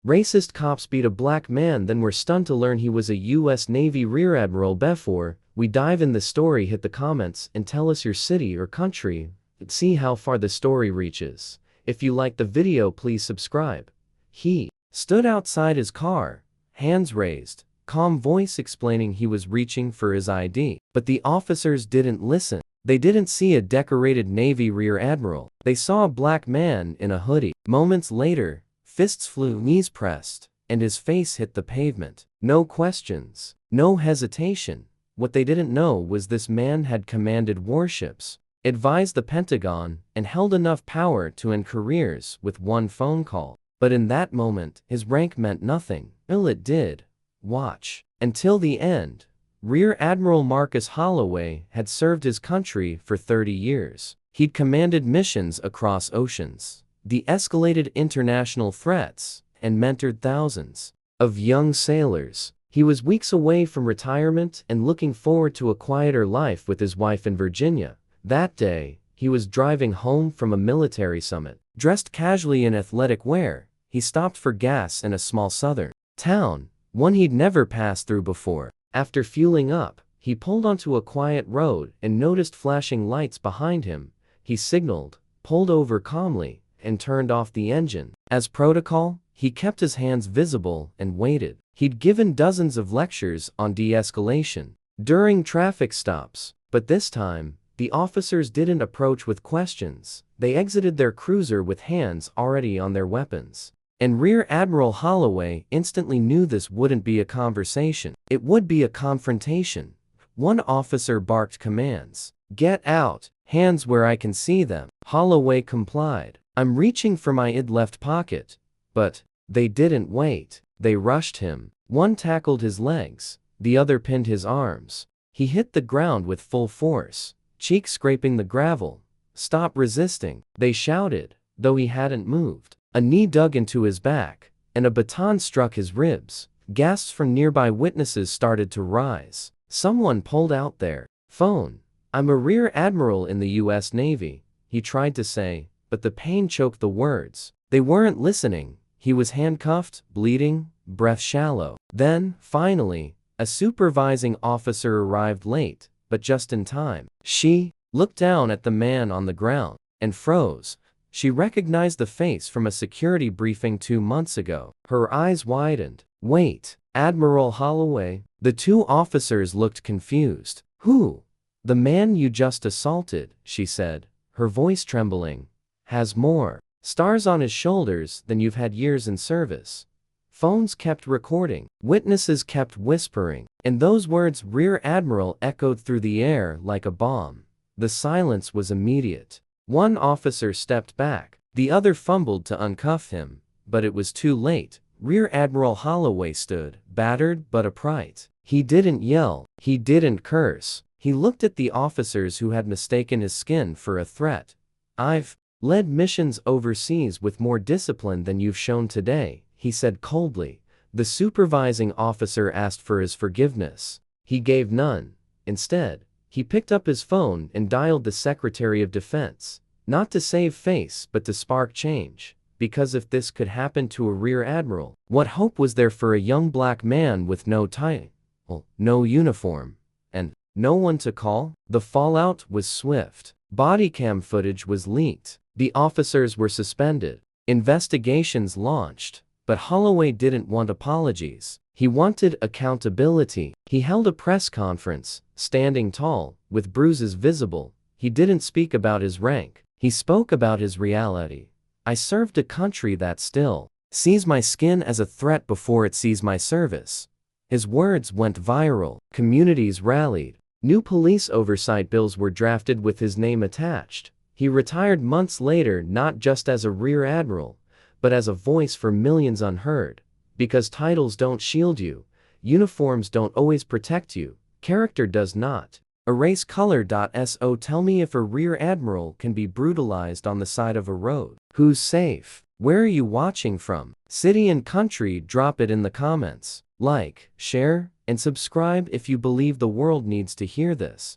Racist cops beat a black man, then were stunned to learn he was a U.S. Navy Rear Admiral. Before we dive in the story, hit the comments and tell us your city or country. See how far the story reaches. If you like the video, please subscribe. He stood outside his car, hands raised, calm voice explaining he was reaching for his ID. But the officers didn't listen. They didn't see a decorated Navy Rear Admiral. They saw a black man in a hoodie. Moments later, fists flew, knees pressed, and his face hit the pavement. No questions, no hesitation. What they didn't know was this man had commanded warships, advised the Pentagon, and held enough power to end careers with one phone call. But in that moment, his rank meant nothing. It did. Watch. Until the end. Rear Admiral Marcus Holloway had served his country for 30 years. He'd commanded missions across oceans, de-escalated international threats, and mentored thousands of young sailors. He was weeks away from retirement and looking forward to a quieter life with his wife in Virginia. That day, he was driving home from a military summit. Dressed casually in athletic wear, he stopped for gas in a small southern town, one he'd never passed through before. After fueling up, he pulled onto a quiet road and noticed flashing lights behind him. He signaled, pulled over calmly, and turned off the engine. As protocol, he kept his hands visible and waited. He'd given dozens of lectures on de-escalation during traffic stops, but this time, the officers didn't approach with questions. They exited their cruiser with hands already on their weapons. And Rear Admiral Holloway instantly knew this wouldn't be a conversation. It would be a confrontation. One officer barked commands. "Get out, hands where I can see them." Holloway complied. "I'm reaching for my left pocket." But they didn't wait. They rushed him. One tackled his legs, the other pinned his arms. He hit the ground with full force, cheek scraping the gravel. "Stop resisting," they shouted, though he hadn't moved. A knee dug into his back, and a baton struck his ribs. Gasps from nearby witnesses started to rise. Someone pulled out their phone. "I'm a Rear Admiral in the U.S. Navy," he tried to say, but the pain choked the words. They weren't listening. He was handcuffed, bleeding, breath shallow. Then, finally, a supervising officer arrived late, but just in time. She looked down at the man on the ground and froze. She recognized the face from a security briefing 2 months ago. Her eyes widened. "Wait, Admiral Holloway?" The two officers looked confused. "Who?" "The man you just assaulted," she said, her voice trembling. "Has more stars on his shoulders than you've had years in service." Phones kept recording. Witnesses kept whispering. And those words, Rear Admiral, echoed through the air like a bomb. The silence was immediate. One officer stepped back. The other fumbled to uncuff him, but it was too late. Rear Admiral Holloway stood, battered but upright. He didn't yell. He didn't curse. He looked at the officers who had mistaken his skin for a threat. "I've led missions overseas with more discipline than you've shown today," he said coldly. The supervising officer asked for his forgiveness. He gave none. Instead, he picked up his phone and dialed the Secretary of Defense. Not to save face, but to spark change. Because if this could happen to a Rear Admiral, what hope was there for a young black man with no title, no uniform, and no one to call? The fallout was swift. Bodycam footage was leaked. The officers were suspended. Investigations launched. But Holloway didn't want apologies. He wanted accountability. He held a press conference, standing tall, with bruises visible. He didn't speak about his rank. He spoke about his reality. "I served a country that still sees my skin as a threat before it sees my service." His words went viral. Communities rallied. New police oversight bills were drafted with his name attached. He retired months later, not just as a Rear Admiral, but as a voice for millions unheard. Because titles don't shield you, uniforms don't always protect you, character does not. Erase color.so. Tell me if a Rear Admiral can be brutalized on the side of a road. Who's safe? Where are you watching from? City and country? Drop it in the comments. Like, share, and subscribe if you believe the world needs to hear this.